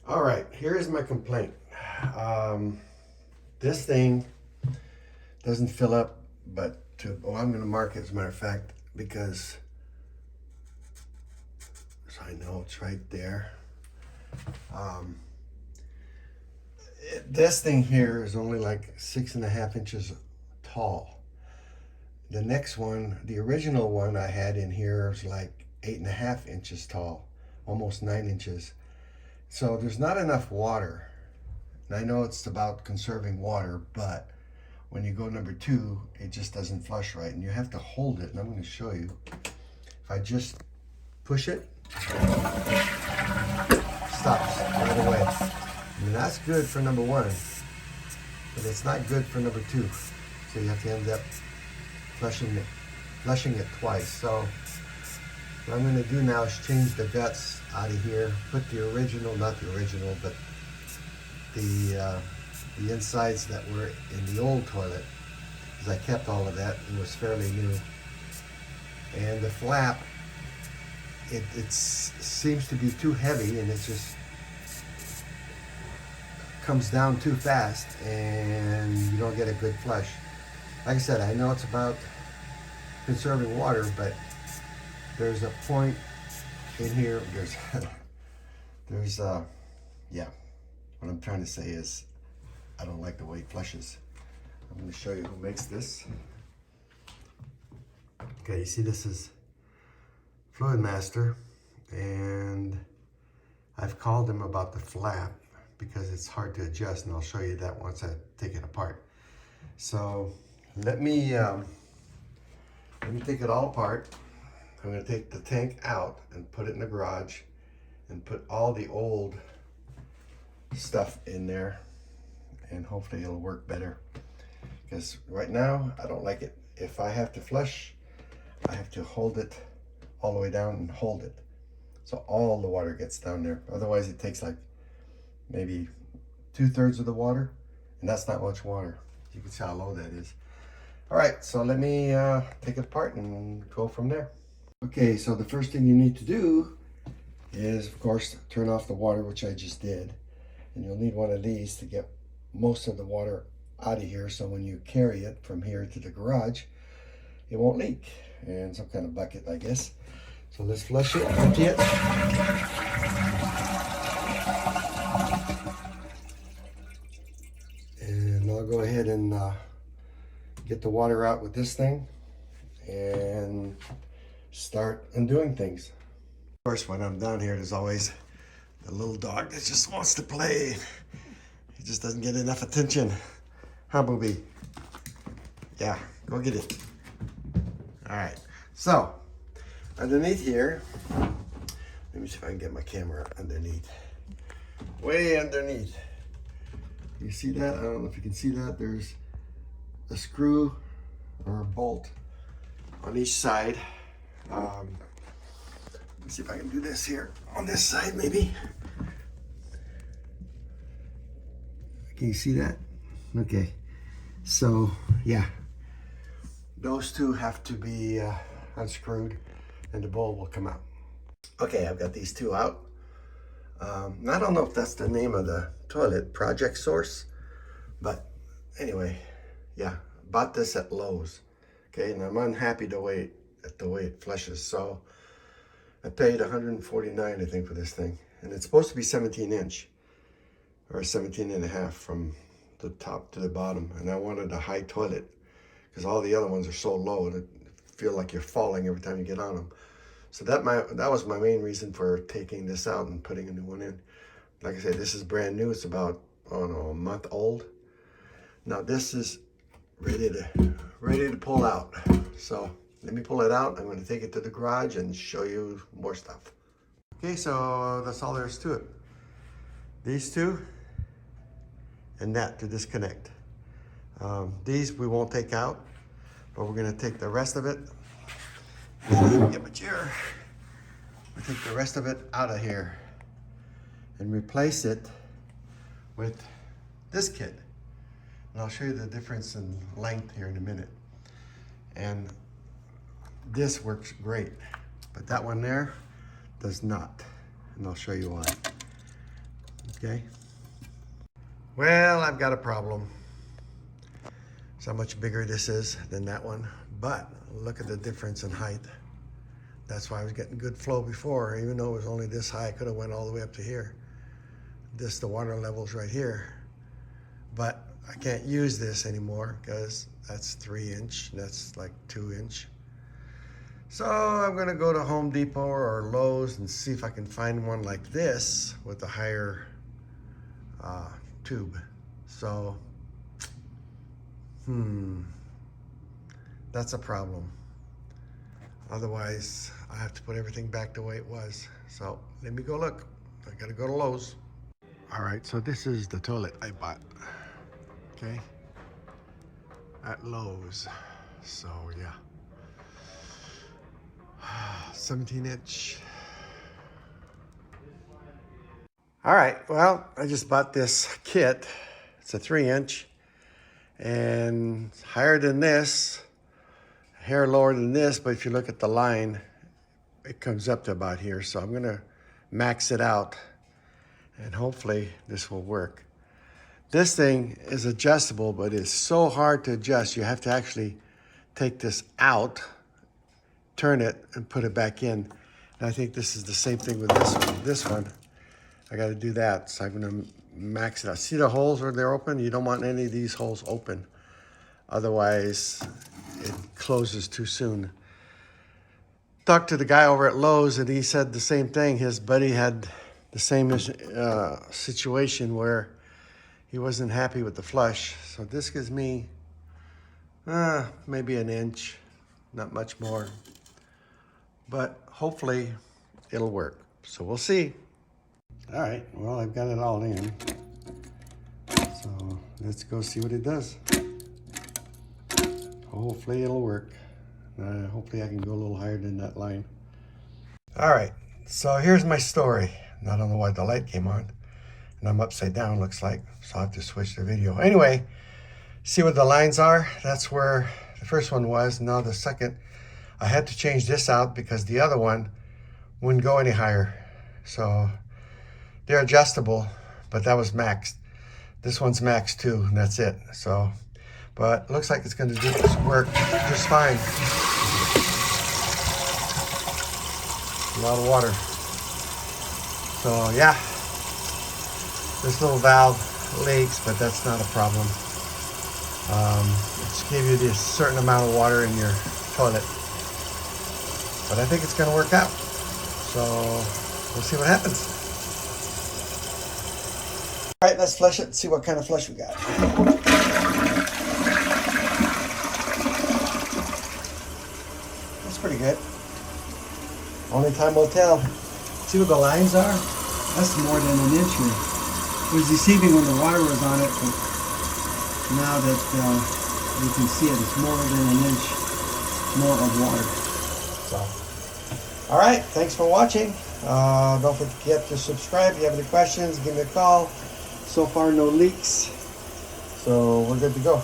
All right, here's my complaint. This thing doesn't fill up, I'm going to mark it as a matter of fact, because so I know it's right there. This thing here is only like 6.5 inches tall. The next one, the original one I had in here is like 8.5 inches tall, almost 9 inches. So there's not enough water. And I know it's about conserving water, but when you go number 2, it just doesn't flush right. And you have to hold it, and I'm going to show you. If I just push it, stops right away. I mean, that's good for number 1, but it's not good for number 2. So you have to end up flushing it twice. So what I'm going to do now is change the guts out of here, put the original, not the original, but the insides that were in the old toilet, because I kept all of that. It was fairly new. And the flap, it seems to be too heavy, and it just comes down too fast, and you don't get a good flush. Like I said, I know it's about conserving water, but there's a point in here. Yeah. What I'm trying to say is, I don't like the way it flushes. I'm going to show you who makes this. Okay, you see this is Fluidmaster, and I've called them about the flap because it's hard to adjust, and I'll show you that once I take it apart. So let me take it all apart. I'm going to take the tank out and put it in the garage and put all the old stuff in there, and hopefully it'll work better, because right now I don't like it. If I have to flush, I have to hold it all the way down and hold it so all the water gets down there. Otherwise it takes like maybe 2/3 of the water, and that's not much water. You can see how low that is. All right, so let me take it apart and go from there. Okay, so the first thing you need to do is, of course, turn off the water, which I just did. And you'll need one of these to get most of the water out of here, so when you carry it from here to the garage, it won't leak. And some kind of bucket, I guess. So let's flush it, empty it. And I'll go ahead and get the water out with this thing and start undoing things. Of course, when I'm down here, there's always the little dog that just wants to play. He just doesn't get enough attention. Huh, Booby? Yeah, go get it. All right, so underneath here, let me see if I can get my camera underneath. Way underneath. You see that? I don't know if you can see that. There's a screw or a bolt on each side. Let me see if I can do this here on this side, maybe. Can you see that? Okay. So, yeah. Those two have to be unscrewed, and the bowl will come out. Okay, I've got these two out. I don't know if that's the name of the toilet, Project Source, but anyway, yeah, bought this at Lowe's. Okay, and I'm unhappy at the way it flushes, so I paid $149, I think, for this thing, and it's supposed to be 17-inch or 17.5 from the top to the bottom, and I wanted a high toilet because all the other ones are so low and it feel like you're falling every time you get on them. So that was my main reason for taking this out and putting a new one in. Like I said, this is brand new. It's about, I don't know, a month old. Now this is ready to pull out. So let me pull it out. I'm going to take it to the garage and show you more stuff. Okay, so that's all there is to it. These two and that to disconnect. These we won't take out, but we're going to take the rest of it. Let me get my chair. We take the rest of it out of here and replace it with this kit. And I'll show you the difference in length here in a minute. And this works great, but that one there does not. And I'll show you why. Okay. Well, I've got a problem. It's how much bigger this is than that one, but look at the difference in height. That's why I was getting good flow before, even though it was only this high. I could have went all the way up to here. The water level's right here, but I can't use this anymore because that's 3 inch. That's like 2 inch. So I'm gonna go to Home Depot or Lowe's and see if I can find one like this with a higher tube. So, that's a problem. Otherwise, I have to put everything back the way it was. So let me go look. I gotta go to Lowe's. All right, so this is the toilet I bought, okay, at Lowe's. So yeah, 17 inch. All right, well, I just bought this kit. It's a 3 inch and it's higher than this, a hair lower than this, but if you look at the line, it comes up to about here. So I'm gonna max it out and hopefully this will work. This thing is adjustable, but it's so hard to adjust. You have to actually take this out, turn it, and put it back in. And I think this is the same thing with this one. This one, I got to do that. So I'm going to max it out. See the holes where they're open? You don't want any of these holes open. Otherwise, it closes too soon. Talked to the guy over at Lowe's, and he said the same thing. His buddy had the same situation where he wasn't happy with the flush. So this gives me maybe 1 inch, not much more. But hopefully it'll work. So we'll see. All right, well, I've got it all in. So let's go see what it does. Hopefully it'll work. Hopefully I can go a little higher than that line. All right, so here's my story. I don't know why the light came on. And I'm upside down, looks like. So I'll have to switch the video. Anyway, see what the lines are? That's where the first one was. Now the second, I had to change this out because the other one wouldn't go any higher. So they're adjustable, but that was maxed. This one's maxed too, and that's it. So, but it looks like it's gonna do this work just fine. A lot of water. So yeah, this little valve leaks, but that's not a problem. It's give you this certain amount of water in your toilet. But I think it's gonna work out. So we'll see what happens. All right, let's flush it and see what kind of flush we got. That's pretty good. Only time will tell. See what the lines are? That's more than 1 inch here. It was deceiving when the water was on it, but now that you can see it, it's more than 1 inch more of water. So, all right, thanks for watching. Don't forget to subscribe. If you have any questions, give me a call. So far, no leaks. So we're good to go.